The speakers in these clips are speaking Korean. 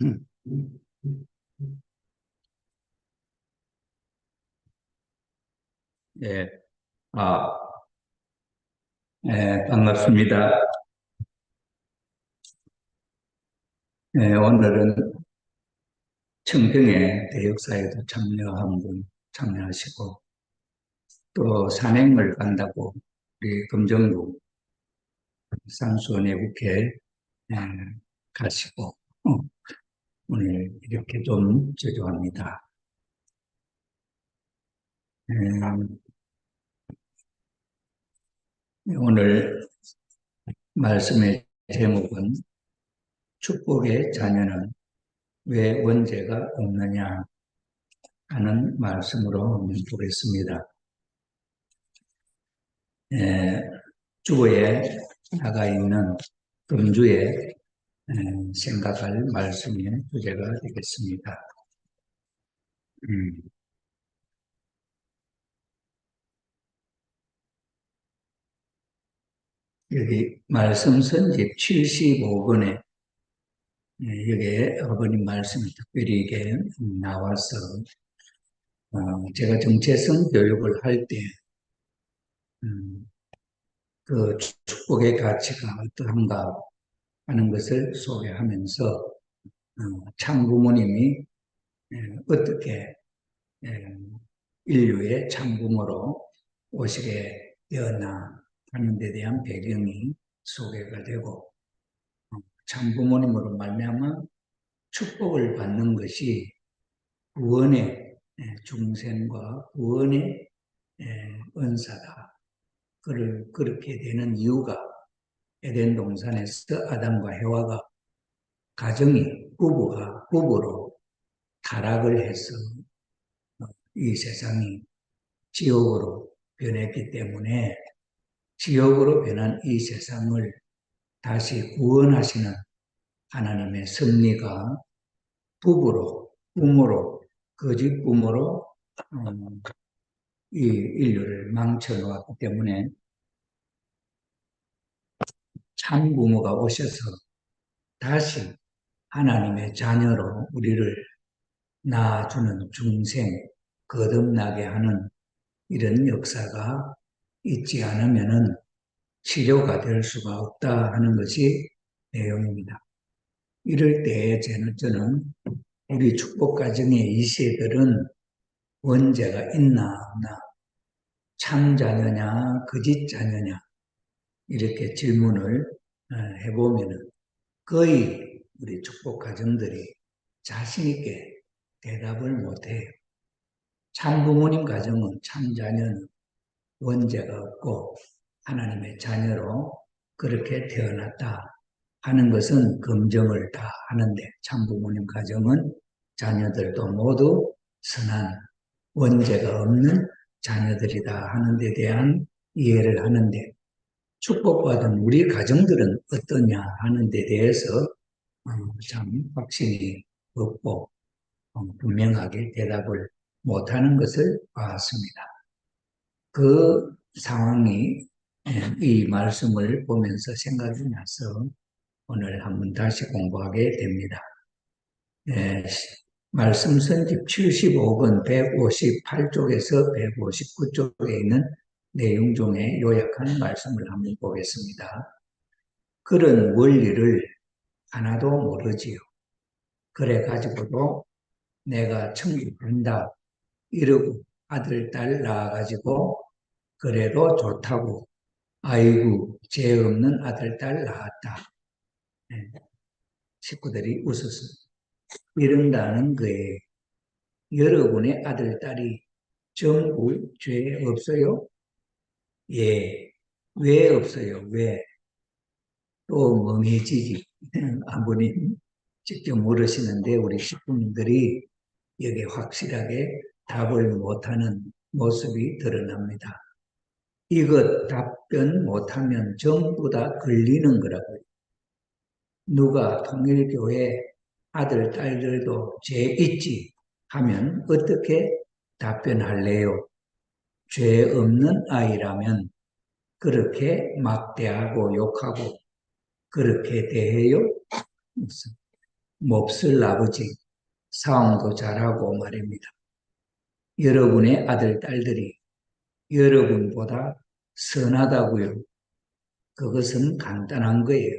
음. 예, 아, 반갑습니다. 오늘은 청평의 대역사에도 참여하시고, 또 산행을 간다고 우리 금정구 산수원예국회 가시고, 오늘 이렇게 좀 저조합니다. 오늘 말씀의 제목은 축복의 자녀는 왜 원죄가 없느냐 하는 말씀으로 한번 보겠습니다. 주에 나가 있는 금주에 생각할 말씀의 주제가 되겠습니다. 음, 여기 말씀 선집 75권에 여기에 아버님 말씀이 특별히 이게 나와서 제가 정체성 교육을 할 때 그 축복의 가치가 어떠한가 하는 것을 소개하면서 참 부모님이 어떻게 인류의 참부모로 오시게 되었나 하는 데 대한 배경이 소개가 되고 참부모님으로 말미암아 축복을 받는 것이 구원의 중생과 구원의 은사다. 그렇게 되는 이유가 에덴 동산에서 아담과 해와가 부부로 타락을 해서 이 세상이 지옥으로 변했기 때문에 지옥으로 변한 이 세상을 다시 구원하시는 하나님의 섭리가 부모로, 거짓 부모로 이 인류를 망쳐놓았기 때문에 참 부모가 오셔서 다시 하나님의 자녀로 우리를 낳아주는 중생, 거듭나게 하는 이런 역사가 있지 않으면은 치료가 될 수가 없다 하는 것이 내용입니다. 이럴 때 저는 우리 축복 가정의 이 세들은 원죄가 있나 없나, 참 자녀냐 거짓 자녀냐 이렇게 질문을 해보면은 거의 우리 축복 가정들이 자신 있게 대답을 못해요. 참 부모님 가정은 참 자녀는 원죄가 없고 하나님의 자녀로 그렇게 태어났다 하는 것은 검증을 다 하는데 참 부모님 가정은 자녀들도 모두 선한 원죄가 없는 자녀들이다 하는 데 대한 이해를 하는데 축복받은 우리 가정들은 어떠냐 하는 데 대해서 참 확신이 없고 분명하게 대답을 못하는 것을 봤습니다. 그 상황이 이 말씀을 보면서 생각이 나서 오늘 한번 다시 공부하게 됩니다. 말씀 선집 75권 158쪽에서 159쪽에 있는 내용 중에 요약한 말씀을 한번 보겠습니다. 그런 원리를 하나도 모르지요. 그래가지고도 내가 천국 간다 이러고 아들, 딸 낳아가지고 그래도 좋다고 아이고 죄 없는 아들, 딸 낳았다. 식구들이 웃었습니다. 이런다는 거에 여러분의 아들, 딸이 전부 죄 없어요? 예. 왜 없어요? 왜? 또 멍해지지. 아버님 직접 물으시는데 우리 식구님들이 여기에 확실하게 답을 못하는 모습이 드러납니다. 이것 답변 못하면 전부 다 걸리는 거라고요. 누가 통일교회 아들, 딸들도 죄 있지 하면 어떻게 답변할래요? 죄 없는 아이라면 그렇게 막대하고 욕하고 그렇게 대해요? 몹쓸 아버지, 사랑도 잘하고 말입니다. 여러분의 아들, 딸들이 여러분보다 선하다고요. 그것은 간단한 거예요.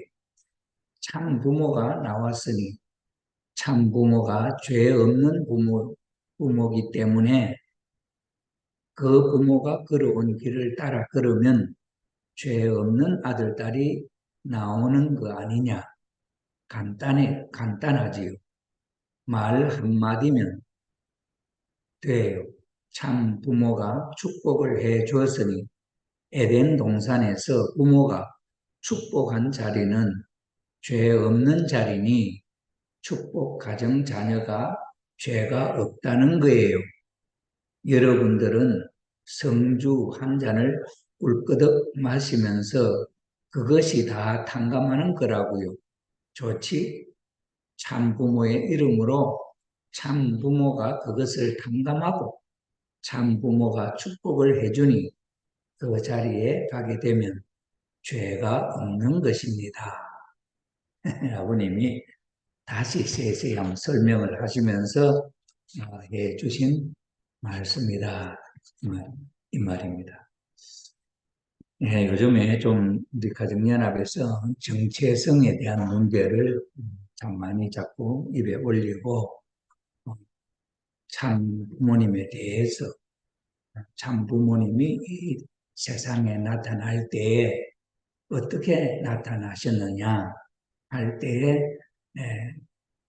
참 부모가 나왔으니 참 부모가 죄 없는 부모이기 때문에 그 부모가 걸어온 길을 따라 걸으면 죄 없는 아들, 딸이 나오는 거 아니냐. 간단하지요. 말 한마디면 돼요. 참 부모가 축복을 해 주었으니 에덴 동산에서 부모가 축복한 자리는 죄 없는 자리니 축복 가정 자녀가 죄가 없다는 거예요. 여러분들은 성주 한 잔을 꿀끄덕 마시면서 그것이 다 탕감하는 거라고요. 좋지? 참 부모의 이름으로 참 부모가 그것을 탕감하고 참 부모가 축복을 해주니 그 자리에 가게 되면 죄가 없는 것입니다. 아버님이 다시 세세히 한번 설명을 하시면서 해주신 말씀이다. 이 말입니다. 예, 요즘에 좀 우리 가정연합에서 정체성에 대한 문제를 참 많이 자꾸 입에 올리고 참 부모님에 대해서 참 부모님이 이 세상에 나타날 때에 어떻게 나타나셨느냐 할 때에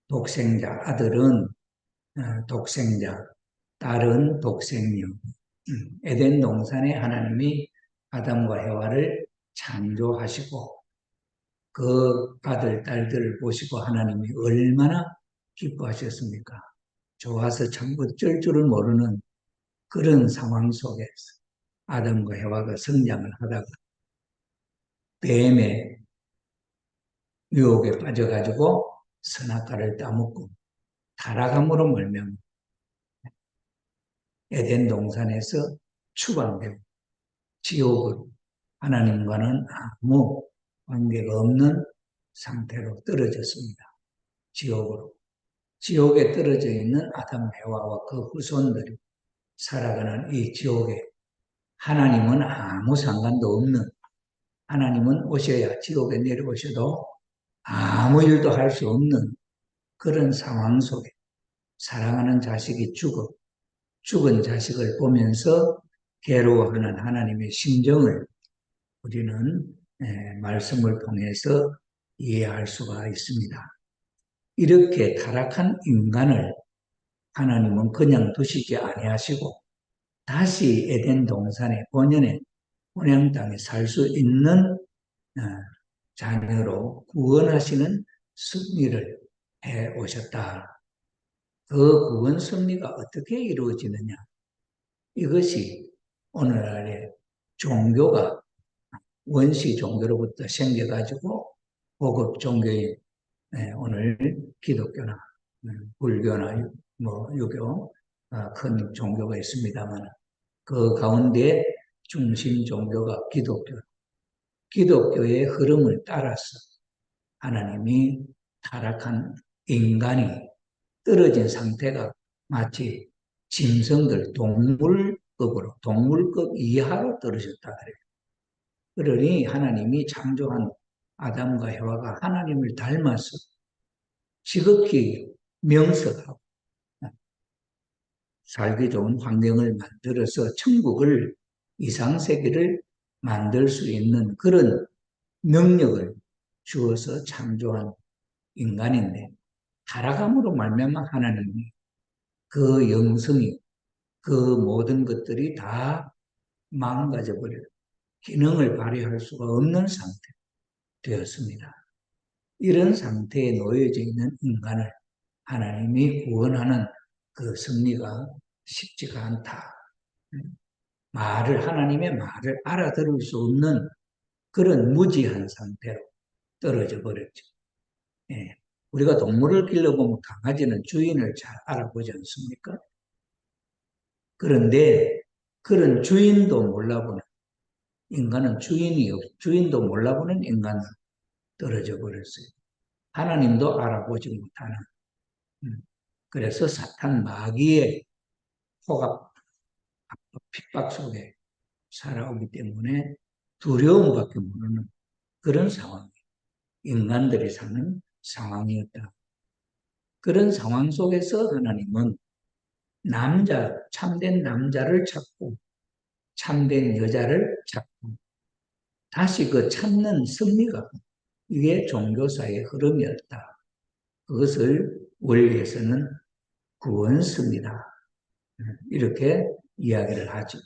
독생자, 아들은 독생자, 딸은 독생녀. 에덴 동산에 하나님이 아담과 해와를 창조하시고 그 아들, 딸들을 보시고 하나님이 얼마나 기뻐하셨습니까? 좋아서 참 어쩔 줄을 모르는 그런 상황 속에서 아담과 해와가 성장을 하다가 뱀의 유혹에 빠져가지고 선악과를 따먹고 타락함으로 말미암아 에덴 동산에서 추방되고 지옥으로 하나님과는 아무 관계가 없는 상태로 떨어졌습니다. 지옥으로. 지옥에 떨어져 있는 아담 해와와 그 후손들이 살아가는 이 지옥에 하나님은 아무 상관도 없는, 하나님은 오셔야 지옥에 내려오셔도 아무 일도 할 수 없는 그런 상황 속에 사랑하는 자식이 죽은 자식을 보면서 괴로워하는 하나님의 심정을 우리는 말씀을 통해서 이해할 수가 있습니다. 이렇게 타락한 인간을 하나님은 그냥 두시지 아니하시고 다시 에덴 동산의 본연의 본향 땅에 살 수 있는 자녀로 구원하시는 승리를 해 오셨다. 그 구원 승리가 어떻게 이루어지느냐? 이것이 오늘날의 종교가 원시 종교로부터 생겨가지고 고급 종교인 오늘 기독교나 불교나 뭐 유교 큰 종교가 있습니다만 그 가운데 중심 종교가 기독교의 흐름을 따라서 하나님이 타락한 인간이 떨어진 상태가 마치 짐승들 동물급 이하로 떨어졌다 그래요. 그러니 하나님이 창조한 아담과 해와가 하나님을 닮아서 지극히 명석하고 살기 좋은 환경을 만들어서 천국을 이상세계를 만들 수 있는 그런 능력을 주어서 창조한 인간인데 타락함으로 말미암아 하나님이 그 영성이 그 모든 것들이 다 망가져 버려 기능을 발휘할 수가 없는 상태 되었습니다. 이런 상태에 놓여져 있는 인간을 하나님이 구원하는 그 승리가 쉽지가 않다. 하나님의 말을 알아들을 수 없는 그런 무지한 상태로 떨어져 버렸죠. 예. 우리가 동물을 길러보면 강아지는 주인을 잘 알아보지 않습니까? 그런데 그런 주인도 몰라보는 인간은 주인도 몰라보는 인간으로 떨어져 버렸어요. 하나님도 알아보지 못하는. 그래서 사탄 마귀의 포갑, 핍박 속에 살아오기 때문에 두려움밖에 모르는 그런 상황, 인간들이 사는 상황이었다. 그런 상황 속에서 하나님은 참된 남자를 찾고 참된 여자를 찾고 다시 그 찾는 승리가 이게 종교사의 흐름이었다. 그것을 원리에서는 구원승리다. 이렇게 이야기를 하죠.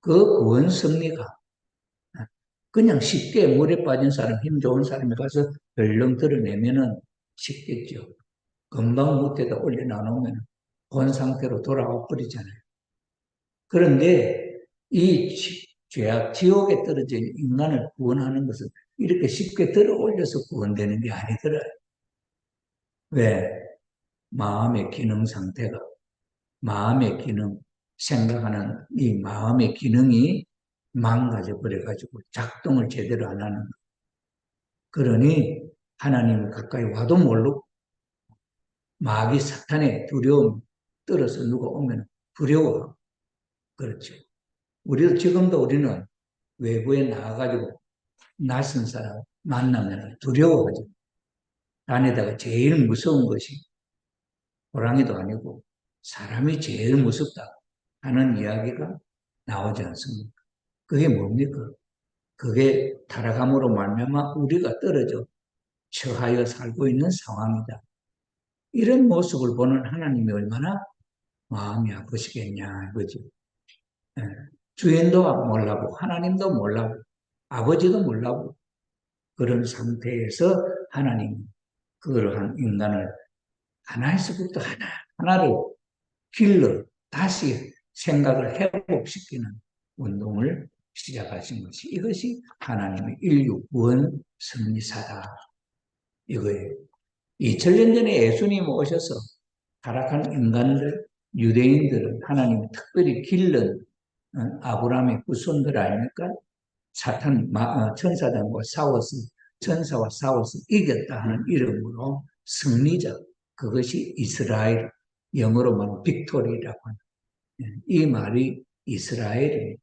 그 구원승리가 그냥 쉽게 물에 빠진 사람, 힘 좋은 사람이 가서 덜렁 드러내면은 쉽겠죠. 금방 못에다 올려놔놓으면 본 상태로 돌아와 버리잖아요. 그런데 이 죄악, 지옥에 떨어진 인간을 구원하는 것은 이렇게 쉽게 들어 올려서 구원되는 게 아니더라요. 왜? 마음의 기능 상태가, 마음의 기능, 생각하는 이 마음의 기능이 망가져 버려가지고 작동을 제대로 안 하는. 그러니 하나님을 가까이 와도 모르고 마귀 사탄의 두려움 떨어서 누가 오면 두려워하고. 그렇죠. 지금도 우리는 외부에 나가가지고 낯선 사람 만나면 두려워하죠. 안에다가 제일 무서운 것이 호랑이도 아니고 사람이 제일 무섭다 하는 이야기가 나오지 않습니까? 그게 뭡니까? 그게 타락함으로 말미암아 우리가 떨어져 처하여 살고 있는 상황이다. 이런 모습을 보는 하나님이 얼마나 마음이 아프시겠냐 이거지. 예. 주인도 몰라고 하나님도 몰라고 아버지도 몰라고 그런 상태에서 하나님 그러한 인간을 하나에서부터 하나를 길러 다시 생각을 회복시키는 운동을 시작하신 것이 이것이 하나님의 인류 구원 승리사다 이거예요. 2000년 전에 예수님 오셔서 타락한 인간들, 유대인들은 하나님이 특별히 길른 아브라함의 후손들 아닙니까? 천사들과 싸워서 천사와 싸워서 이겼다 하는 이름으로 승리자 그것이 이스라엘 영어로 말하면 빅토리라고 하는 이 말이 이스라엘입니다.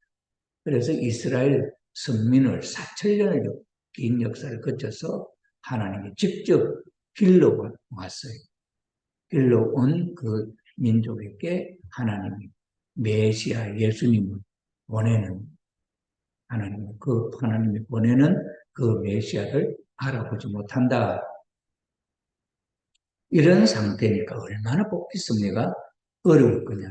그래서 이스라엘 선민을 4천년을 긴 역사를 거쳐서 하나님이 직접 길러왔어요. 길러온 그 민족에게 하나님이 메시아 예수님을 보내는 하나님이 보내는 그 메시아를 알아보지 못한다. 이런 상태니까 얼마나 복겠습니까? 어려울 거냐.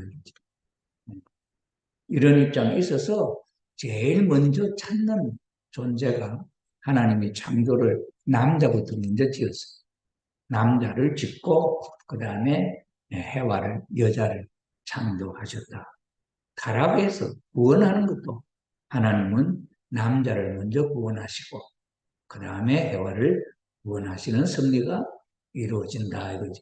이런 입장에 있어서 제일 먼저 찾는 존재가 하나님이 창조를 남자부터 먼저 지었어요. 남자를 짓고 그 다음에 해와를 여자를 창조하셨다. 타락에서 구원하는 것도 하나님은 남자를 먼저 구원하시고 그 다음에 해와를 구원하시는 섭리가 이루어진다 이거지.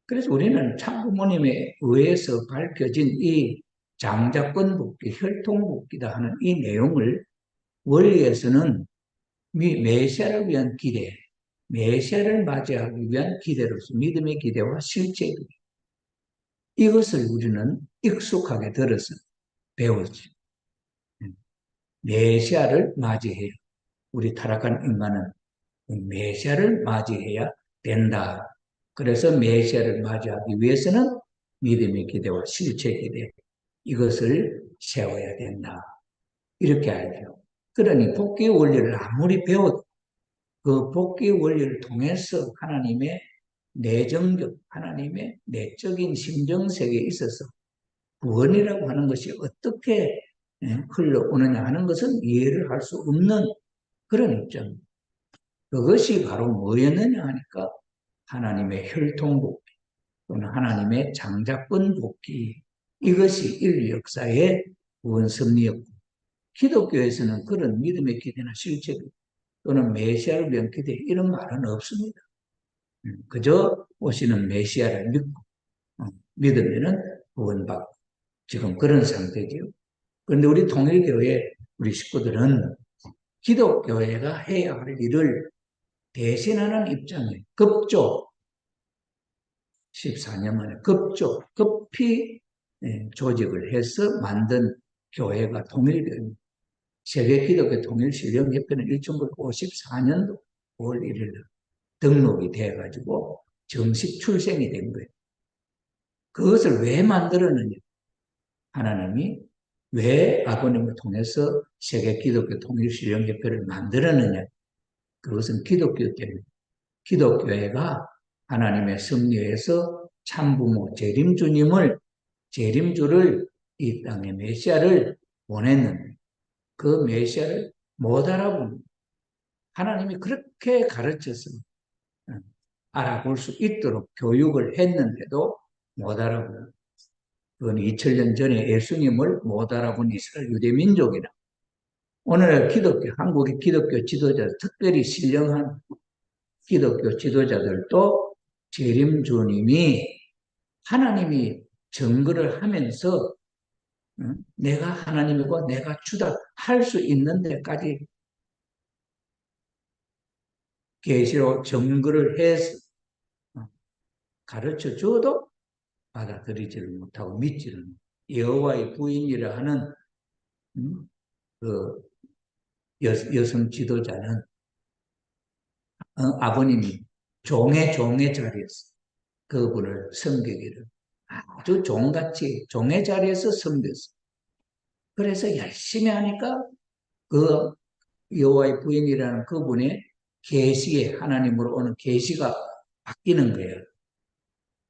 그래서 우리는 참부모님에 의해서 밝혀진 이 장자권 복귀, 혈통 복귀다 하는 이 내용을 원리에서는 메시아를 위한 기대, 메시아를 맞이하기 위한 기대로서 믿음의 기대와 실제 기대. 이것을 우리는 익숙하게 들어서 배웠죠. 메시아를 맞이해요. 우리 타락한 인간은 메시아를 맞이해야 된다. 그래서 메시아를 맞이하기 위해서는 믿음의 기대와 실체 기대 이것을 세워야 된다. 이렇게 알죠. 그러니 복귀 원리를 아무리 배워도 그 복귀 원리를 통해서 하나님의 내정적, 하나님의 내적인 심정세계에 있어서 구원이라고 하는 것이 어떻게 흘러오느냐 하는 것은 이해를 할 수 없는 그런 입장입니다. 그것이 바로 뭐였느냐 하니까 하나님의 혈통복귀 또는 하나님의 장자권 복귀 이것이 인류 역사의 구원 섭리였고 기독교에서는 그런 믿음의 기대나 실제 또는 메시아를 위한 기대 이런 말은 없습니다. 그저 오시는 메시아를 믿고 믿으면 구원받고 지금 그런 상태지요. 그런데 우리 통일교회 우리 식구들은 기독교회가 해야 할 일을 대신하는 입장에 급조 14년 만에 급히 조직을 해서 만든 교회가 통일교회입니다. 세계기독교 통일신령협회는 1954년도 5월 1일 등록이 돼가지고 정식 출생이 된 거예요. 그것을 왜 만들었느냐? 하나님이 왜 아버님을 통해서 세계기독교 통일신령협회를 만들었느냐? 그것은 기독교 때문에 기독교회가 하나님의 섭리에서 참부모 재림주를 이 땅에 메시아를 보냈는데 그 메시아를 못 알아보는 하나님이 그렇게 가르쳐서 알아볼 수 있도록 교육을 했는데도 못 알아보는 그건 2000년 전에 예수님을 못 알아본 이스라엘 유대민족이라 오늘 한국의 기독교 지도자 특별히 신령한 기독교 지도자들도 재림주님이 하나님이 증거를 하면서 내가 하나님이고 내가 주다 할 수 있는 데까지 계시로 증거를 해서 가르쳐 줘도 받아들이지를 못하고 믿지를 못하고 여호와의 부인이라 하는 그 여성 지도자는 아버님이 종의 자리에서 그분을 섬기기를 아주 종같이 종의 자리에서 섬겼어. 그래서 열심히 하니까 그 여호와의 부인이라는 그분의 계시에 하나님으로 오는 계시가 바뀌는 거예요.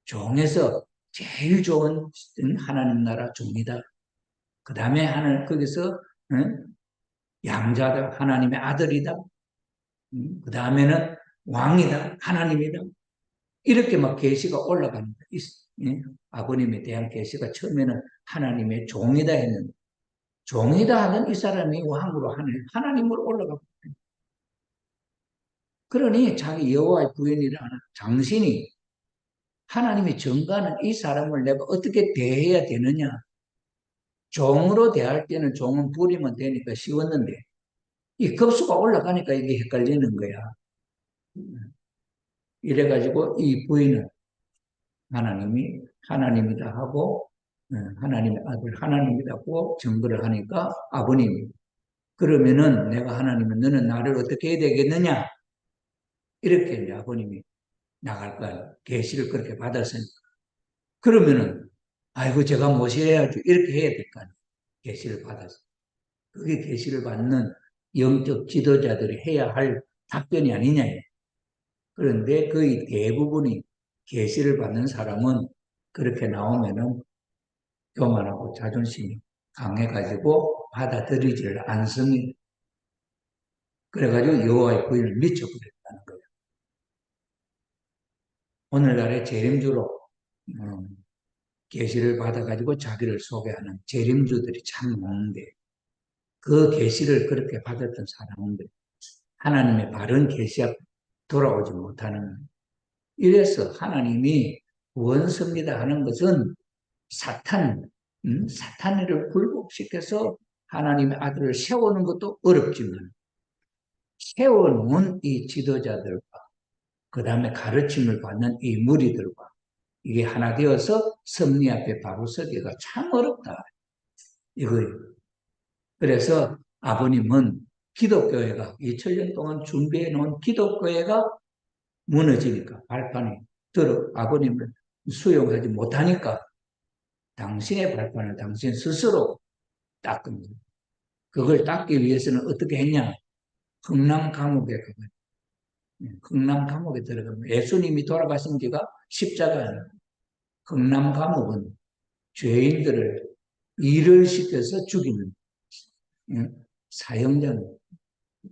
종에서 제일 좋은 하나님 나라 종이다. 그 다음에 거기서 양자다. 하나님의 아들이다. 그 다음에는 왕이다. 하나님이다. 이렇게 막 계시가 올라가는 거예요. 아버님에 대한 계시가 처음에는 하나님의 종이다 했는데 종이다 하던 이 사람이 왕으로 하나님으로 올라가고 그러니 자기 여호와의 부인이라는 당신이 하나님이 정가는 이 사람을 내가 어떻게 대해야 되느냐 종으로 대할 때는 종은 부리면 되니까 쉬웠는데 이 급수가 올라가니까 이게 헷갈리는 거야. 이래가지고 이 부인은 하나님이 하나님이다 하고 하나님의 아들 하나님이라고 증거를 하니까 아버님이 그러면은 내가 하나님은 너는 나를 어떻게 해야 되겠느냐 이렇게 이제 아버님이 나갈 거야. 계시를 그렇게 받았으니까 그러면은 아이고 제가 모셔야지 이렇게 해야 될 거 아니야. 계시를 받았어. 그게 계시를 받는 영적 지도자들이 해야 할 답변이 아니냐. 그런데 거의 대부분이 계시를 받는 사람은 그렇게 나오면은 교만하고 자존심이 강해가지고 받아들이지를 않습니다. 그래가지고 여호와의 부인을 미쳐버렸다는 거예요. 오늘날의 재림주로 계시를 받아가지고 자기를 소개하는 재림주들이 참 많은데 그 계시를 그렇게 받았던 사람들 하나님의 바른 계시가 돌아오지 못하는 이래서 하나님이 구원섭니다 하는 것은 사탄을 굴복시켜서 하나님의 아들을 세우는 것도 어렵지만 세워놓은 이 지도자들과 그 다음에 가르침을 받는 이 무리들과 이게 하나 되어서 섭리 앞에 바로 서기가 참 어렵다. 이거예요. 그래서 아버님은 기독교회가 2000년 동안 준비해 놓은 기독교회가 무너지니까 발판이 아버님을 수용하지 못하니까 당신의 발판을 당신 스스로 닦은 거예요. 그걸 닦기 위해서는 어떻게 했냐? 흥남 감옥에 들어가면 예수님이 돌아가신 지가 십자가 아니에요. 흥남 감옥은 죄인들을 일을 시켜서 죽이는 사형장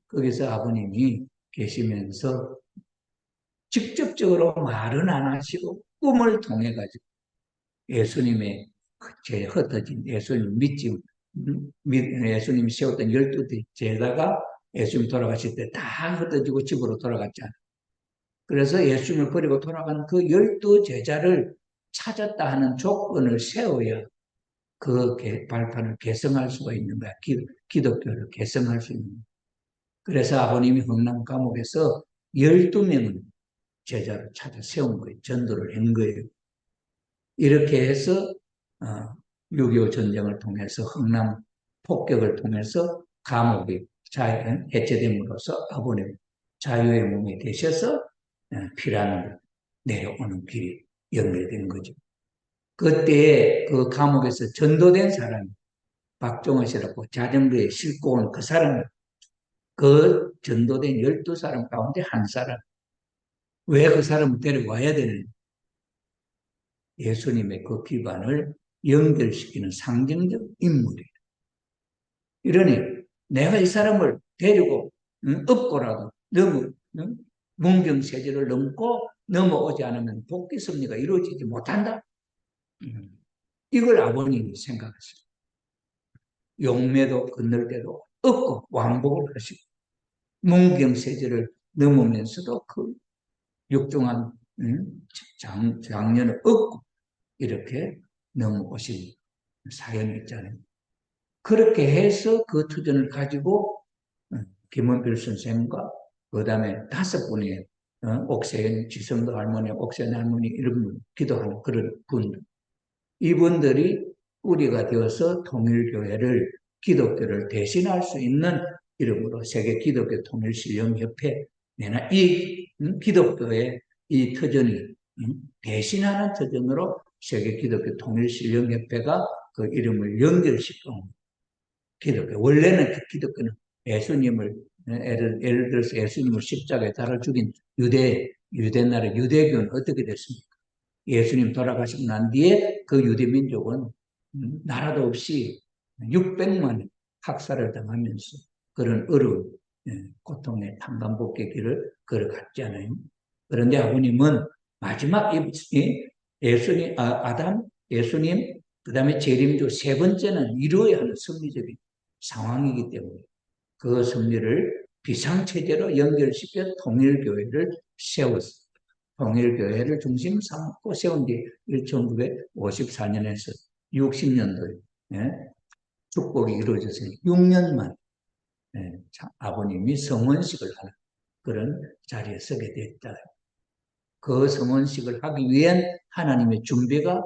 거기서 아버님이 계시면서 직접적으로 말은 안 하시고 꿈을 통해 가지고 예수님의 제 흩어진 예수님 예수님이 세웠던 12 제자가 예수님 돌아가실 때 다 흩어지고 집으로 돌아갔잖아요. 그래서 예수님을 버리고 돌아간 그 12 제자를 찾았다 하는 조건을 세워야 그 발판을 개성할 수가 있는 거야. 기독교를 개성할 수 있는 거야. 그래서 아버님이 흥남 감옥에서 12명은 제자를 찾아 세운 거예요. 전도를 한 거예요. 이렇게 해서 6.25 전쟁을 통해서 흥남 폭격을 통해서 감옥이 해체됨으로써 아버님 자유의 몸이 되셔서 피란으로 내려오는 길이 연결된 거죠. 그때 그 감옥에서 전도된 사람이 박종원 씨라고 자전거에 싣고 온 그 사람, 그 전도된 12사람 가운데 한 사람. 왜 그 사람을 데려와야 되느냐? 예수님의 그 기반을 연결시키는 상징적 인물이에요. 이러니 내가 이 사람을 데리고 업고라도 문경세제를 넘고 넘어오지 않으면 복귀 섭리가 이루어지지 못한다. 이걸 아버님이 생각하시고 용매도 건널 때도 업고 왕복을 하시고 문경세제를 넘으면서도 그 육중한 장년을 업고 이렇게 넘어오신 사연이 있잖아요. 그렇게 해서 그 투전을 가지고 김원필 선생과 그 다음에 5분의 옥세현 지성도 할머니, 옥세현 할머니 이런 분 기도하는 그런 분들, 이분들이 뿌리가 되어서 통일교회를 기독교를 대신할 수 있는 이름으로 세계 기독교 통일신령협회, 내나 이 기독교의 이 터전이 대신하는 터전으로 세계 기독교 통일신령협회가 그 이름을 연결시켜 기독교. 원래는 그 기독교는 예수님을, 예를 들어서 예수님을 십자가에 달아 죽인 유대 나라 유대교는 어떻게 됐습니까? 예수님 돌아가시고 난 뒤에 그 유대 민족은 나라도 없이 600만 학살을 당하면서 그런 어려운 고통의 탄감복의 길을 걸어갔잖아요. 그런데 아버님은 마지막 예수님, 아담, 예수님, 그 다음에 재림주 세 번째는 이루어야 하는 섭리적인 상황이기 때문에 그 섭리를 비상체제로 연결시켜 통일교회를 세웠습니다. 통일교회를 중심 삼고 세운 게 1954년에서 60년도에 축복이 이루어져서 6년 만에 아버님이 성원식을 하는 그런 자리에 서게 됐다. 그 성원식을 하기 위한 하나님의 준비가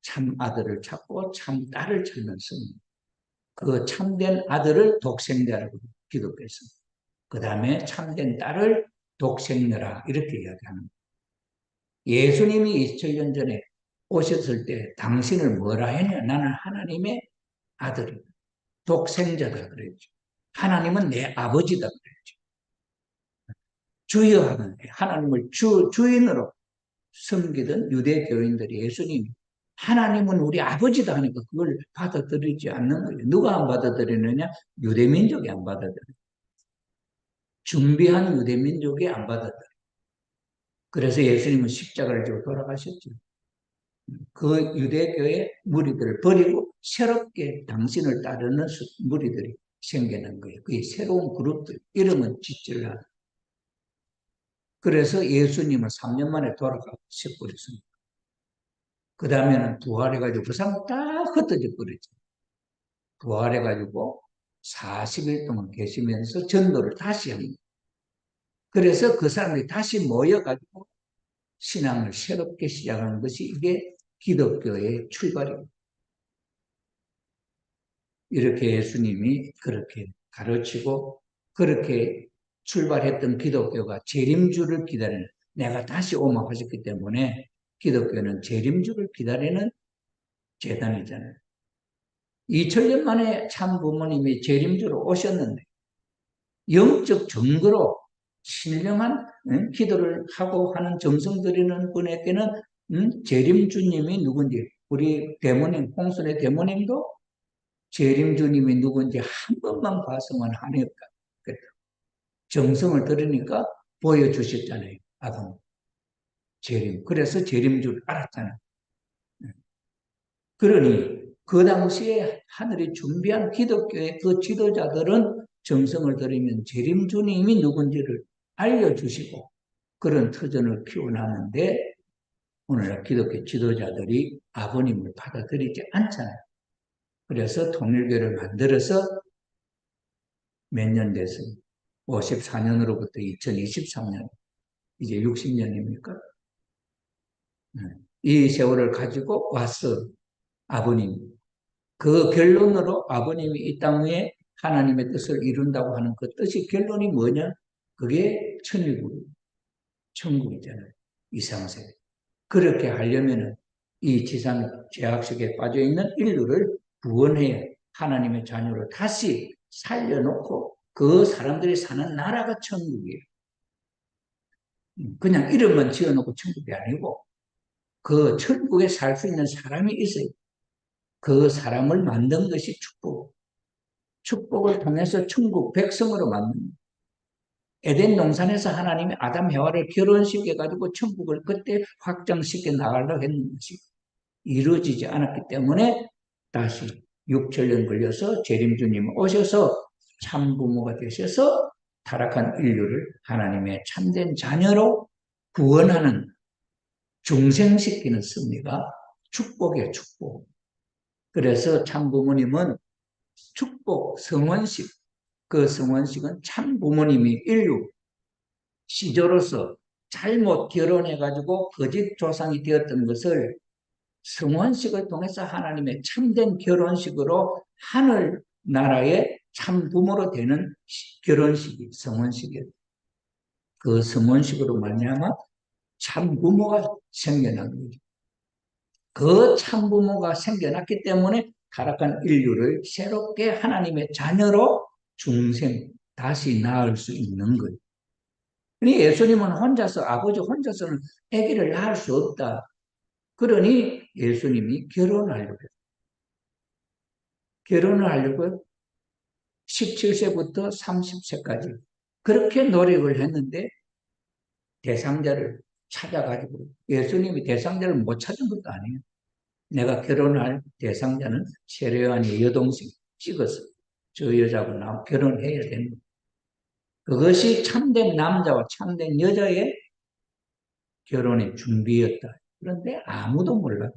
참 아들을 찾고 참 딸을 찾는 성입니다. 그 참된 아들을 독생자라고 기독교했습니다. 그 다음에 참된 딸을 독생녀라 이렇게 이야기합니다. 예수님이 2000년 전에 오셨을 때 당신을 뭐라 했냐? 나는 하나님의 아들이다. 독생자다 그랬죠. 하나님은 내 아버지다 그랬죠. 주여 하는 하나님을 주인으로 섬기던 유대 교인들이 예수님 하나님은 우리 아버지다 하니까 그걸 받아들이지 않는 거예요. 누가 안 받아들이느냐? 유대민족이 안 받아들여요. 준비한 유대민족이 안 받아들여요. 그래서 예수님은 십자가를 지고 돌아가셨죠. 그 유대교의 무리들을 버리고 새롭게 당신을 따르는 무리들이 생겨난 거예요. 그게 새로운 그룹들, 이름은 짓지를 않아요. 그래서 예수님은 3년 만에 돌아가셔버렸습니다. 그 다음에는 부활해가지고 그 사람 다 흩어져 버렸죠. 부활해가지고 40일 동안 계시면서 전도를 다시 합니다. 그래서 그 사람들이 다시 모여가지고 신앙을 새롭게 시작하는 것이 이게 기독교의 출발입니다. 이렇게 예수님이 그렇게 가르치고 그렇게 출발했던 기독교가 재림주를 기다리는, 내가 다시 오마 하셨기 때문에 기독교는 재림주를 기다리는 재단이잖아요. 2000년 만에 참 부모님이 재림주로 오셨는데 영적 증거로 신령한 기도를 하고 하는 정성 들이는 분에게는 재림주님이 누군지, 우리 대모님, 홍순의 대모님도 재림주님이 누군지 한 번만 봐서만 하니까 정성을 들으니까 보여주셨잖아요. 아동 재림. 그래서 재림주를 알았잖아요. 그러니 그 당시에 하늘이 준비한 기독교의 그 지도자들은 정성을 들이면 재림주님이 누군지를 알려주시고 그런 터전을 키워나는데 오늘날 기독교 지도자들이 아버님을 받아들이지 않잖아요. 그래서 통일교를 만들어서 몇 년 됐어요. 54년으로부터 2023년 이제 60년입니까? 이 세월을 가지고 왔어, 아버님. 그 결론으로 아버님이 이 땅 위에 하나님의 뜻을 이룬다고 하는 그 뜻이 결론이 뭐냐? 그게 천국이잖아요. 이상세계. 그렇게 하려면은 이 지상 죄악속에 빠져 있는 인류를 구원해야 하나님의 자녀를 다시 살려놓고 그 사람들이 사는 나라가 천국이에요. 그냥 이름만 지어놓고 천국이 아니고 그 천국에 살 수 있는 사람이 있어요. 그 사람을 만든 것이 축복. 축복을 통해서 천국 백성으로 만듭니다. 에덴 동산에서 하나님이 아담 해와를 결혼시켜가지고 천국을 그때 확장시켜 나가려고 했는 것이 이루어지지 않았기 때문에 다시 6천년 걸려서 재림주님 오셔서 참부모가 되셔서 타락한 인류를 하나님의 참된 자녀로 구원하는 중생시키는 섭리가 축복이에요, 축복. 그래서 참부모님은 축복, 성원식, 그 성원식은 참부모님이 인류 시조로서 잘못 결혼해가지고 거짓 조상이 되었던 것을 성원식을 통해서 하나님의 참된 결혼식으로 하늘 나라의 참부모로 되는 결혼식이 성원식이에요. 그 성원식으로 말미암아 참부모가 생겨난 거죠. 그 참부모가 생겨났기 때문에 타락한 인류를 새롭게 하나님의 자녀로 중생 다시 낳을 수 있는 거예요. 그러니 예수님은 혼자서 아버지 혼자서는 아기를 낳을 수 없다. 그러니 예수님이 결혼하려고 했어요. 결혼을 하려고 17세부터 30세까지 그렇게 노력을 했는데 대상자를 찾아가지고 예수님이 대상자를 못 찾은 것도 아니에요. 내가 결혼할 대상자는 세례요한의 여동생 찍어서 저 여자하고 나 결혼해야 되는 거예요. 그것이 참된 남자와 참된 여자의 결혼의 준비였다. 그런데 아무도 몰라요.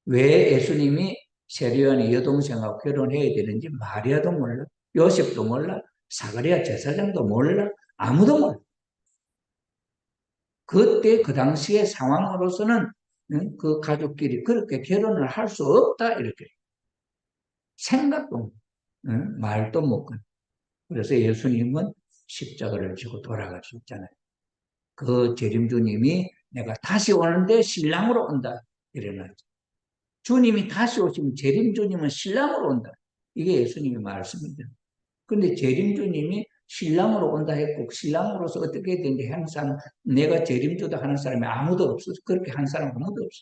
왜 예수님이 세례요한의 여동생하고 결혼해야 되는지 마리아도 몰라. 요셉도 몰라. 사가랴 제사장도 몰라. 아무도 몰라. 그때 그 당시의 상황으로서는 그 가족끼리 그렇게 결혼을 할 수 없다 이렇게 생각도 말도 못 건. 그래서 예수님은 십자가를 지고 돌아가셨잖아요. 그 재림주님이 내가 다시 오는데 신랑으로 온다 이래놨죠. 주님이 다시 오시면 재림주님은 신랑으로 온다. 이게 예수님의 말씀입니다. 근데 재림주님이 신랑으로 온다 했고 신랑으로서 어떻게 되는데 항상 내가 재림주다 하는 사람이 아무도 없어서 그렇게 한 사람 아무도 없어.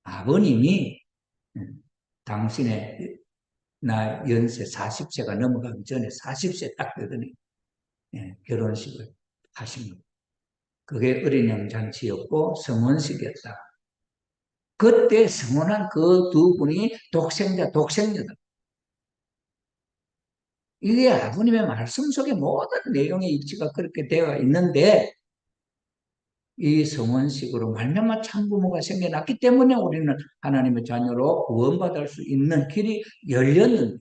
아버님이 당신의 나 연세 40세가 넘어가기 전에 40세 딱 되더니 결혼식을 하신 거예요. 그게 어린 양 잔치였고 성원식이었다. 그때 성원한 그 두 분이 독생녀다. 이게 아버님의 말씀 속에 모든 내용의 일치가 그렇게 되어 있는데 이 성원식으로 말미암아 참부모가 생겨났기 때문에 우리는 하나님의 자녀로 구원받을 수 있는 길이 열렸는데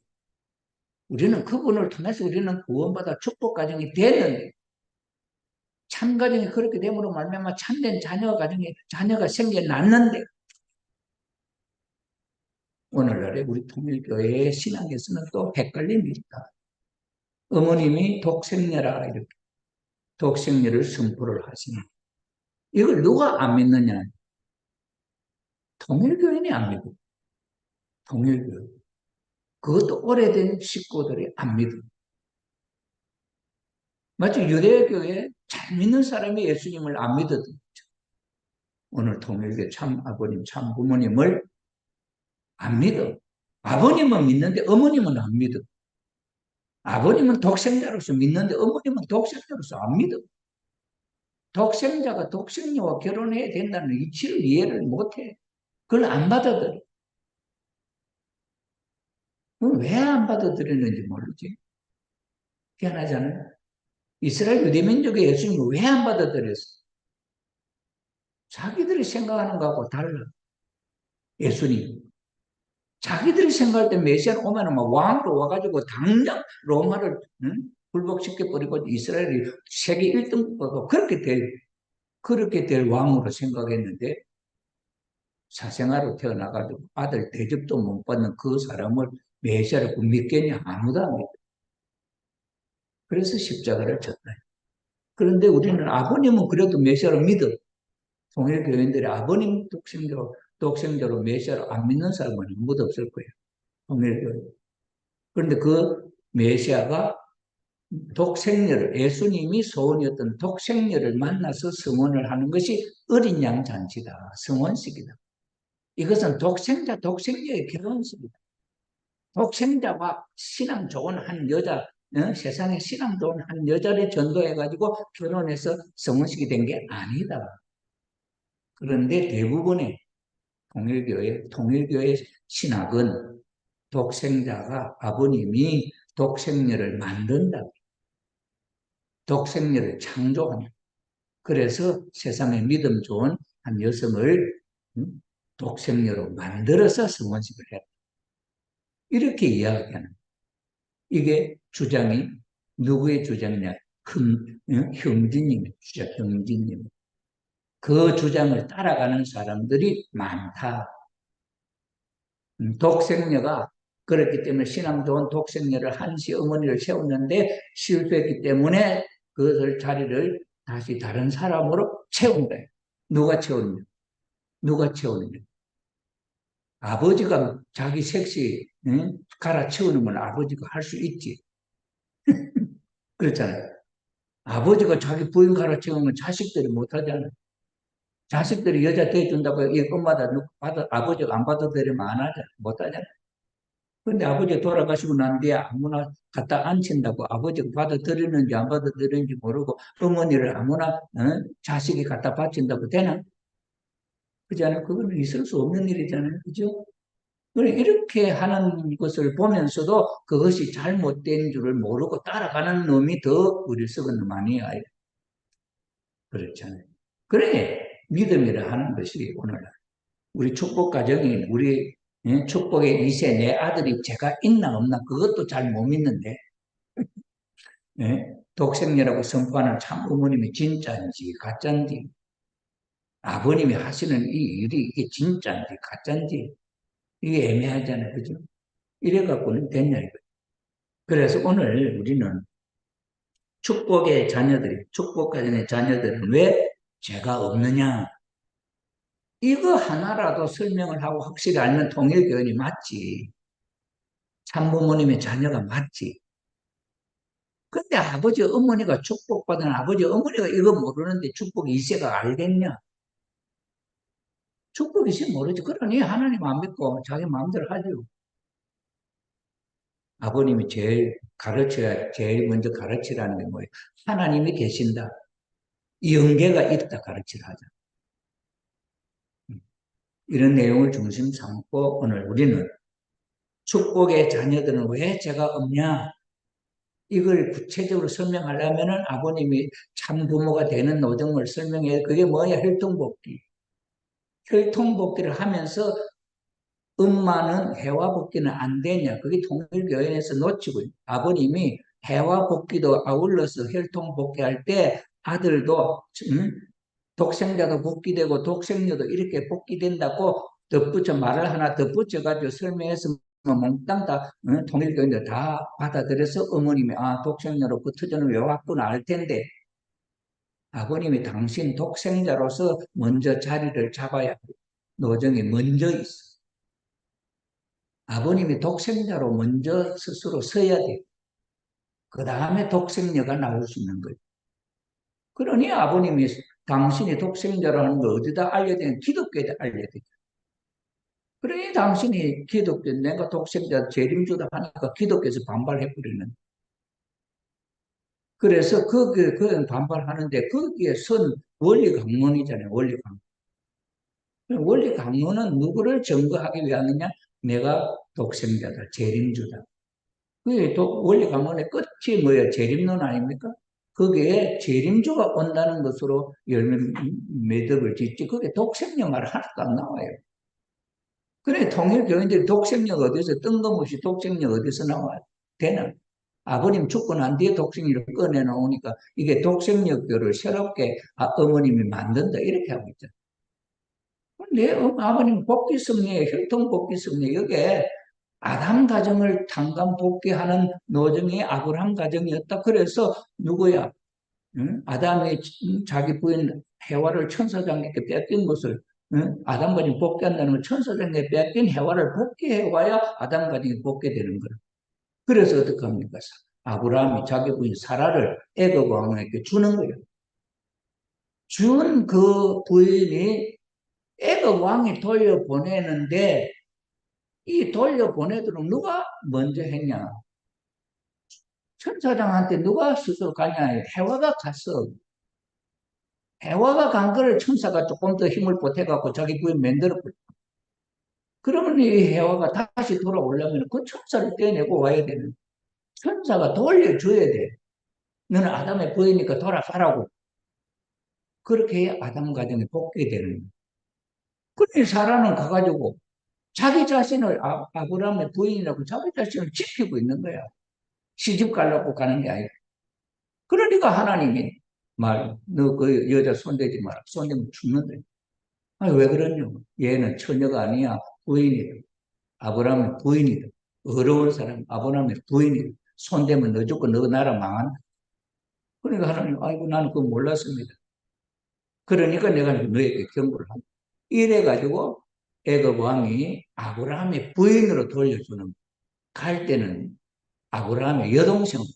우리는 그분을 통해서 우리는 구원받아 축복 가정이 됐는데 참가정이 그렇게 됨으로 말미암아 참된 자녀가 생겨났는데 오늘날에 우리 통일교회의 신앙에서는 또 헷갈림이 있다. 어머님이 독생녀라 이렇게 독생녀를 선포를 하시는 이걸 누가 안 믿느냐? 통일교회는 안 믿어. 통일교회. 그것도 오래된 식구들이 안 믿어. 마치 유대교회 잘 믿는 사람이 예수님을 안 믿어도 오늘 통일교회 참 아버님, 참 부모님을 안 믿어. 아버님은 믿는데 어머님은 안 믿어. 아버님은 독생자로서 믿는데 어머님은 독생자로서 안 믿어. 독생자가 독생녀와 결혼해야 된다는 이치를 이해를 못해. 그걸 안 받아들여. 왜 안 받아들였는지 모르지. 희한하잖아요. 이스라엘 유대민족의 예수님을 왜 안 받아들였어? 자기들이 생각하는 거하고 달라. 예수님. 자기들이 생각할 때 메시아는 오면 막 왕으로 와가지고 당장 로마를 굴복시켜버리고 이스라엘이 세계 1등국하고 그렇게 돼. 그렇게 될 왕으로 생각했는데 사생아로 태어나가지고 아들 대접도 못 받는 그 사람을 메시아라고 믿겠냐? 아무도 안 믿어. 그래서 십자가를 졌다. 그런데 우리는 아버님은 그래도 메시아로 믿어. 통일교인들이 아버님 독생자로 메시아로 안 믿는 사람은 아무도 없을 거예요. 통일교인. 그런데 그 메시아가 독생녀를, 예수님이 소원이었던 독생녀를 만나서 성원을 하는 것이 어린 양 잔치다. 성원식이다. 이것은 독생자의 결혼식이다. 독생자와 신앙 좋은 한 여자, 세상에 신앙 좋은 한 여자를 전도해가지고 결혼해서 성원식이 된 게 아니다. 그런데 대부분의 통일교회 신학은 독생자가 아버님이 독생녀를 만든다. 독생녀를 창조한다. 그래서 세상에 믿음 좋은 한 여성을 독생녀로 만들어서 성원식을 했다. 이렇게 이야기하는 이게 주장이 누구의 주장이냐? 형제님의 주장, 형제님. 그 주장을 따라가는 사람들이 많다. 독생녀가 그렇기 때문에 신앙 좋은 독생녀를 한시 어머니를 세웠는데 실패했기 때문에 그것을 자리를 다시 다른 사람으로 채운 거예요. 누가 채웠냐? 누가 채우느냐? 아버지가 자기 색시 갈아치우는 건 아버지가 할 수 있지. 그렇잖아요. 아버지가 자기 부인 갈아치우면 자식들이 못하잖아요. 자식들이 여자 대준다고 이 엄마다 아버지가 안 받아들이면 안 하잖아요. 못하잖아요. 근데 아버지 돌아가시고 난 뒤에 아무나 갖다 앉힌다고 아버지가 받아들이는지 안 받아들이는지 모르고 어머니를 아무나 자식이 갖다 바친다고 되나? 그렇잖아요. 그거는 있을 수 없는 일이잖아요. 그죠? 이렇게 하는 것을 보면서도 그것이 잘못된 줄을 모르고 따라가는 놈이 더 우리 썩은 놈 아니야. 그렇잖아요. 그래, 믿음이라 하는 것이 오늘 우리 축복 가정이 우리 축복의 2세 내 아들이 제가 있나 없나 그것도 잘 못 믿는데 독생녀라고 선포하는 참 어머님이 진짜인지 가짜인지 아버님이 하시는 이 일이 이게 진짜인지 가짜인지 이게 애매하잖아요. 그죠? 이래갖고는 됐냐 이거예요. 그래서 오늘 우리는 축복의 자녀들이 축복 가정의 자녀들은 왜 죄가 없느냐 이거 하나라도 설명을 하고 확실히 알면 통일교인이 맞지. 참부모님의 자녀가 맞지. 근데 아버지, 어머니가 축복받은 아버지, 어머니가 이거 모르는데 축복 2세가 알겠냐? 축복 2세 모르지. 그러니 하나님 안 믿고 자기 마음대로 하죠. 아버님이 제일 먼저 가르치라는 게 뭐예요? 하나님이 계신다. 영계가 있다 가르치라 하자. 이런 내용을 중심 삼고 오늘 우리는 축복의 자녀들은 왜 죄가 없냐? 이걸 구체적으로 설명하려면은 아버님이 참 부모가 되는 노정을 설명해. 그게 뭐야? 혈통복귀. 혈통복귀를 하면서 엄마는 해와복귀는 안 되냐. 그게 통일교회에서 놓치고 아버님이 해와복귀도 아울러서 혈통복귀할 때 아들도 독생자도 복귀되고 독생녀도 이렇게 복귀된다고 덧붙여 말을 하나 덧붙여가지고 설명해서 몽땅 다 통일교인들 다 받아들여서 어머님이 독생녀로 그 터전을 외웠구나 알 텐데 아버님이 당신 독생자로서 먼저 자리를 잡아야 노정이 먼저 있어. 아버님이 독생자로 먼저 스스로 서야 돼. 그 다음에 독생녀가 나올 수 있는 거예요. 그러니 아버님이 당신이 독생자라는 걸 어디다 알려야 되냐? 기독교에다 알려야 되죠. 그러니 당신이 기독교, 내가 독생자 재림주다 하니까 기독교에서 반발해버리는. 그래서 그 반발하는데 거기에 선 원리 강론이잖아요. 원리 강론. 원리 강론은 누구를 증거하기 위함이냐? 내가 독생자다. 재림주다. 그게 원리 강론의 끝이 뭐예요? 재림론 아닙니까? 거기에 재림주가 온다는 것으로 열매 매듭을 짓지. 그게 독생령 말 하나도 안 나와요. 그래, 통일교인들이 독생령 어디서, 뜬금없이 독생령 어디서 나와요? 되나? 아버님 죽고 난 뒤에 독생리를 꺼내놓으니까 이게 독생역교를 새롭게 어머님이 만든다 이렇게 하고 있잖아요. 내 아버님 복귀 승리에 혈통 복귀 승리 여기에 아담 가정을 탄감 복귀하는 노정이 아브라함 가정이었다. 그래서 누구야? 응? 아담이 자기 부인 해와를 천사장에게 뺏긴 것을 응? 아담 가정이 복귀한다는 건 천사장에게 뺏긴 해와를 복귀해와야 아담 가정이 복귀되는 거예요. 그래서 어떻게 합니까? 아브라함이 자기 부인 사라를 애굽 왕에게 주는 거예요. 준 그 부인이 애굽 왕이 돌려보내는데 이 돌려보내도록 누가 먼저 했냐? 천사장한테 누가 스스로 가냐? 해와가 갔어. 해와가 간 거를 천사가 조금 더 힘을 보태갖고 자기 부인 만들었거든. 그러면 이 해와가 다시 돌아오려면 그 천사를 떼내고 와야 되는. 천사가 돌려줘야 돼. 너는 아담의 부인이니까 돌아가라고. 그렇게 해야 아담 가정이 복귀되는 거야. 그러니 사라는 가가지고 자기 자신을 아브라함의 부인이라고 자기 자신을 지키고 있는 거야. 시집 가려고 가는 게 아니라. 그러니까 하나님이 너 그 여자 손대지 마라. 손대면 죽는다. 아니, 왜 그러냐? 얘는 처녀가 아니야. 부인이다. 아브라함의 부인이다. 어려운 사람, 아브라함의 부인이다. 손대면 너 죽고 너 나라 망한다. 그러니까 하나님, 아이고, 나는 그거 몰랐습니다. 그러니까 내가 너에게 경고를 한다. 이래가지고 애굽 왕이 아브라함의 부인으로 돌려주는 갈 때는 아브라함의 여동생으로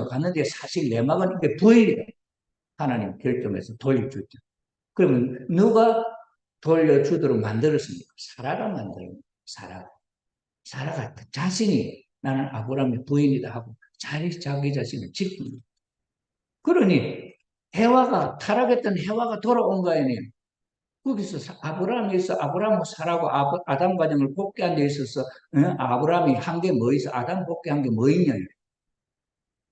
갔는데 사실 내막은 이게 부인이다. 하나님 결정해서 돌려줬죠. 그러면 누가 돌려주도록 만들었습니까? 사라가 만들었습니다. 사라가 자신이 나는 아브라함의 부인이다 하고 자기 자신을 지킵니다. 그러니 타락했던 해와가 돌아온 거 아니에요. 거기서 아브라함에서 아브라함하고 사라고 아담 가정을 복귀한 데 있어서 아브라함이 한 게 뭐 있어? 아담 복귀한 게 뭐 있냐?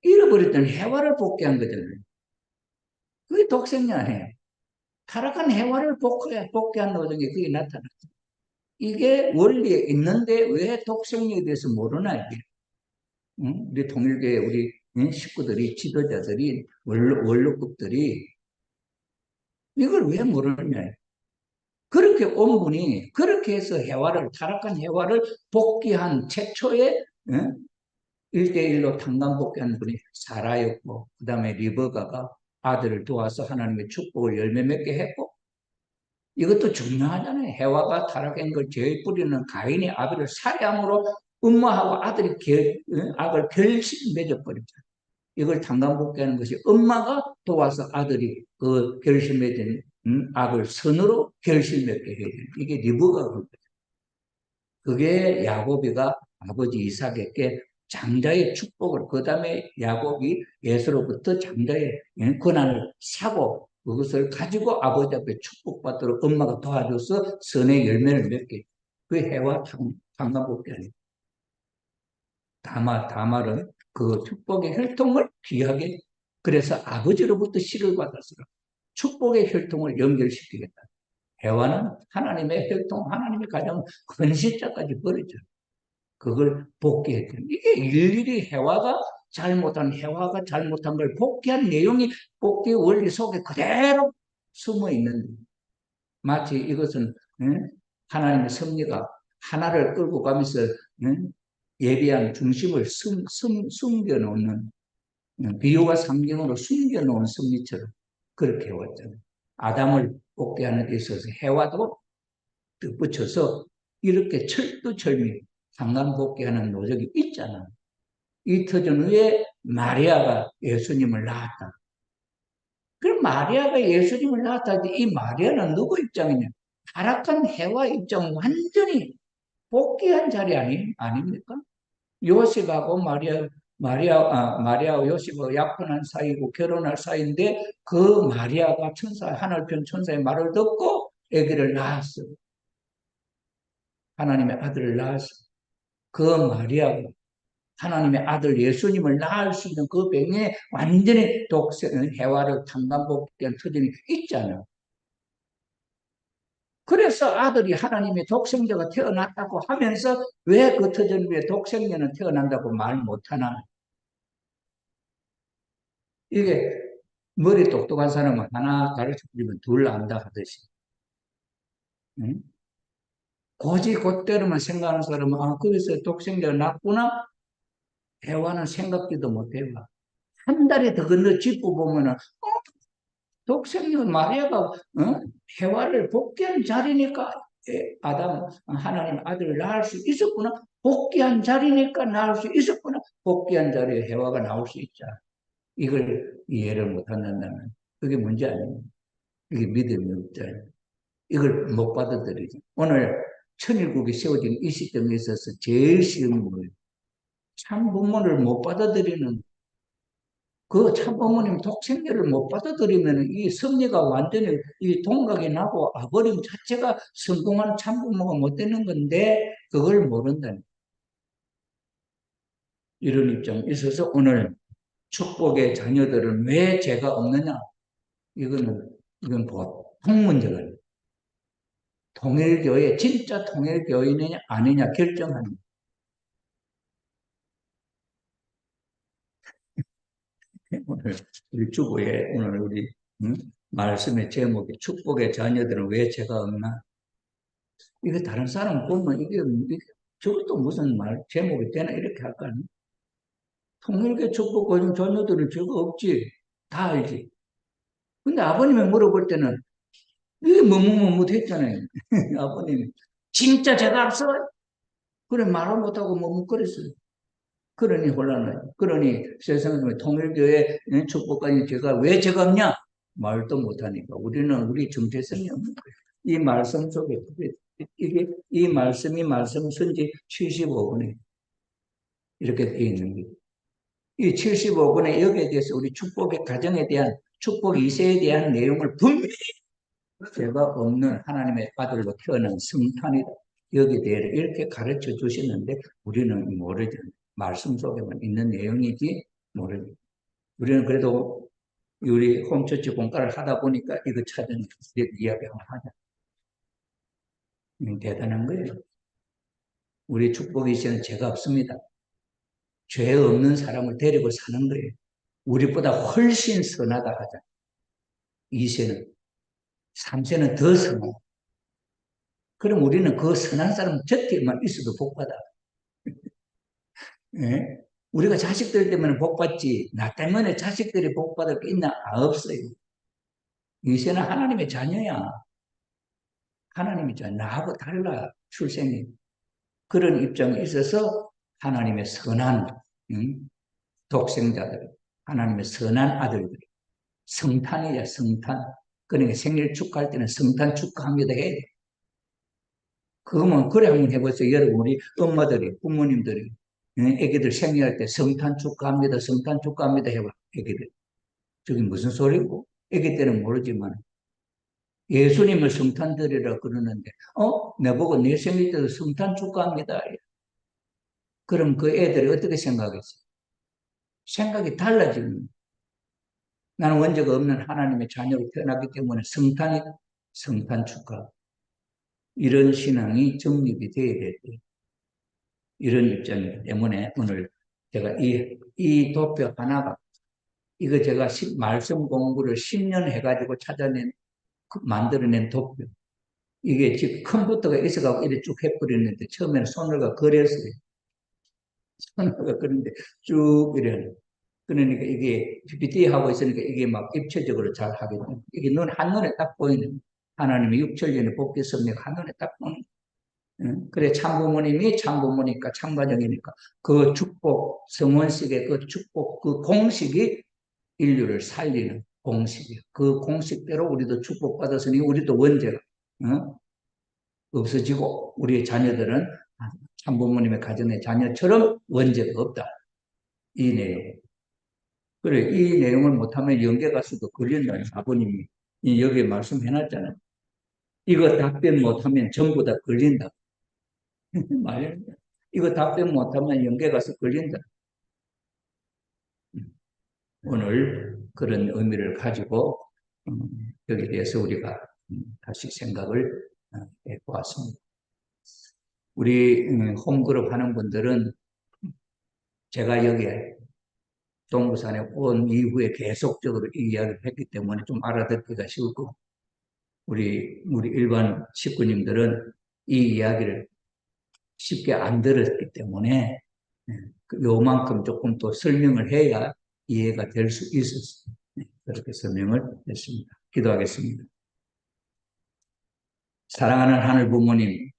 잃어버렸던 해와를 복귀한 거잖아요. 그게 독생이 아니에요. 타락한 해와를 복귀한 노동이 그게 나타났죠. 이게 원리에 있는데 왜 독생에 대해서 모르나 이게. 우리 통일교회 우리 식구들이 지도자들이 원로급들이 이걸 왜 모르느냐. 그렇게 온 분이 그렇게 해서 타락한 해와를 복귀한 최초의 1대1로 탄감 복귀한 분이 사라였고 그 다음에 리버가가 아들을 도와서 하나님의 축복을 열매 맺게 했고 이것도 중요하잖아요. 해와가 타락한 걸 제일 뿌리는 가인이 아벨을 살해함으로 엄마하고 악을 결실 맺어버렸잖아요. 이걸 탄감복귀하는 것이 엄마가 도와서 아들이 그 결실 맺은 악을 선으로 결실 맺게 해야 돼요. 이게 리브가 그거예요. 그게 야곱이가 아버지 이삭에게 장자의 축복을 그 다음에 야곱이 예수로부터 장자의 권한을 사고 그것을 가지고 아버지 앞에 축복받도록 엄마가 도와줘서 선의 열매를 맺게. 그 해와 장가복귀 아니에요. 다말은 그 축복의 혈통을 귀하게 그래서 아버지로부터 씨를 받아서 축복의 혈통을 연결시키겠다. 해와는 하나님의 혈통, 하나님의 가정 근시자까지 버리죠. 그걸 복귀했죠. 이게 일일이 해와가 잘못한 걸 복귀한 내용이 복귀 원리 속에 그대로 숨어 있는 마치 이것은 하나님의 섭리가 하나를 끌고 가면서 예비한 중심을 숨겨놓는 비유가 상징으로 숨겨놓은 섭리처럼 그렇게 해왔잖아요. 아담을 복귀하는 데 있어서 해와도 덧붙여서 이렇게 철두철미 상간복귀하는 노력이 있잖아요. 이터전 후에 마리아가 예수님을 낳았다. 그럼 마리아가 예수님을 낳았다. 이 마리아는 누구 입장이냐? 타락한 해와 입장 완전히 복귀한 자리 아닙니까? 요셉하고 마리아와 요셉하고 약혼한 사이고 결혼할 사이인데 그 마리아가 하늘편 천사의 말을 듣고 아기를 낳았어. 하나님의 아들을 낳았어. 그 마리아가 하나님의 아들 예수님을 낳을 수 있는 그 병에 완전히 해와를 탄감복귀한 터전이 있잖아요. 그래서 아들이 하나님의 독생자가 태어났다고 하면서 왜 그 터전 위에 독생자는 태어난다고 말 못하나? 이게 머리 똑똑한 사람은 하나 가르쳐주면 둘 안다 하듯이. 응? 고지 곧대로만 생각하는 사람은 아, 거기서 독생자가 났구나? 대화는 생각지도 못해봐. 한 달에 더 건너 짚고 보면은 독생자 마리아가 해와를 복귀한 자리니까 아담 하나님 아들을 낳을 수 있었구나. 복귀한 자리니까 낳을 수 있었구나. 복귀한 자리에 해와가 나올 수 있자. 이걸 이해를 못한다면 그게 문제 아닙니다. 이게 믿음이 없잖아요. 이걸 못 받아들이죠. 오늘 천일국이 세워진 이 시점에 있어서 제일 쉬운 거예요. 참 부모를 못 받아들이는 그 참부모님 독생자를 못 받아들이면 이 섭리가 완전히 이 동각이 나고 아버님 자체가 성공한 참부모가 못 되는 건데 그걸 모른다는 이런 입장이 있어서 오늘 축복의 자녀들은 왜 죄가 없느냐? 이건 보통 문제가 아니에요. 통일교회, 진짜 통일교인이냐 아니냐 결정하는 오늘 우리 주보에 오늘 우리 말씀의 제목이 축복의 자녀들은 왜 죄가 없나? 이게 다른 사람 보면 저것도 무슨 말 제목이 되나 이렇게 할까? 통일교 축복 걸린 자녀들은 죄가 없지. 다 알지. 근데 아버님이 물어볼 때는 이게 머뭇머뭇했잖아요. 아버님이 진짜 죄가 없어? 그래 말을 못하고 머뭇거렸어요. 그러니 혼란해요. 그러니 세상에 통일교회 축복까지 제가 왜 죄가 없냐? 말도 못하니까 우리는 우리 정체성이 없는 거예요. 이 말씀 속에 이 말씀이 말씀 선지 75권에 이렇게 되어 있는 거예요. 이 75권에 여기에 대해서 우리 축복의 가정에 대한 축복 2세에 대한 내용을 분명히 죄가 없는 하나님의 아들로 태어난 성탄이다. 여기에 대해 이렇게 가르쳐 주시는데 우리는 모르죠. 말씀 속에만 있는 내용이지 모르죠. 우리는 그래도 우리 홈처치 공과를 하다 보니까 이거 찾은 이야기 한번 하자. 대단한 거예요. 우리 축복이 있어는 죄가 없습니다. 죄 없는 사람을 데리고 사는 거예요. 우리보다 훨씬 선하다 하자. 2세는, 3세는 더 선하다. 그럼 우리는 그 선한 사람 곁에만 있어도 복받아. 예? 우리가 자식들 때문에 복받지, 나 때문에 자식들이 복받을 게 있나? 없어요. 2세는 하나님의 자녀야. 하나님의 자녀. 나하고 달라, 출생이. 그런 입장에 있어서 하나님의 선한 독생자들, 하나님의 선한 아들들, 성탄이야, 성탄. 그러니까 생일 축하할 때는 성탄 축하합니다 해야 돼. 그러면 그래 한번 해보세요. 여러분 우리 엄마들이 부모님들이 애기들 생일할 때 성탄 축하합니다. 성탄 축하합니다 해봐. 애기들. 저게 무슨 소리고? 애기 때는 모르지만 예수님을 성탄 드리라 그러는데 내보고 내 생일 때도 성탄 축하합니다. 그럼 그 애들이 어떻게 생각했어요? 생각이 달라지는 나는 원죄가 없는 하나님의 자녀로 태어났기 때문에 성탄 축하. 이런 신앙이 정립이 돼야 돼요. 이런 입장이기 때문에 오늘 제가 이 도표 하나가 이거 제가 말씀 공부를 10년 해가지고 만들어낸 도표. 이게 지금 컴퓨터가 있어가지고 이렇게 쭉 해버렸는데 처음에는 손으로 그렸어요. 손으로 그렸는데 쭉 이래. 그러니까 이게 PPT 하고 있으니까 이게 막 입체적으로 잘 하게 돼. 이게 한눈에 딱 보이는 하나님의 육천년의 복귀 섭리가 한눈에 딱 보이는. 그래 참부모님이 참부모니까 참가정이니까 그 축복 성원식의 그 축복 그 공식이 인류를 살리는 공식이에요. 그 공식대로 우리도 축복받았으니 우리도 원죄가 없어지고 우리의 자녀들은 참부모님의 가정의 자녀처럼 원죄가 없다. 이 내용. 그래 이 내용을 못하면 영계가수도 걸린다. 아버님이 여기에 말씀해놨잖아요. 이거 답변 못하면 전부 다 걸린다. 말입니다. 이거 답변 못하면 영계 가서 걸린다. 오늘 그런 의미를 가지고 여기에 대해서 우리가 다시 생각을 보았습니다. 우리 홈그룹 하는 분들은 제가 여기에 동부산에 온 이후에 계속적으로 이 이야기를 했기 때문에 좀 알아듣기가 쉽고, 우리 일반 식구님들은 이 이야기를 쉽게 안 들었기 때문에 요만큼 조금 더 설명을 해야 이해가 될 수 있었습니다. 그렇게 설명을 했습니다. 기도하겠습니다. 사랑하는 하늘 부모님,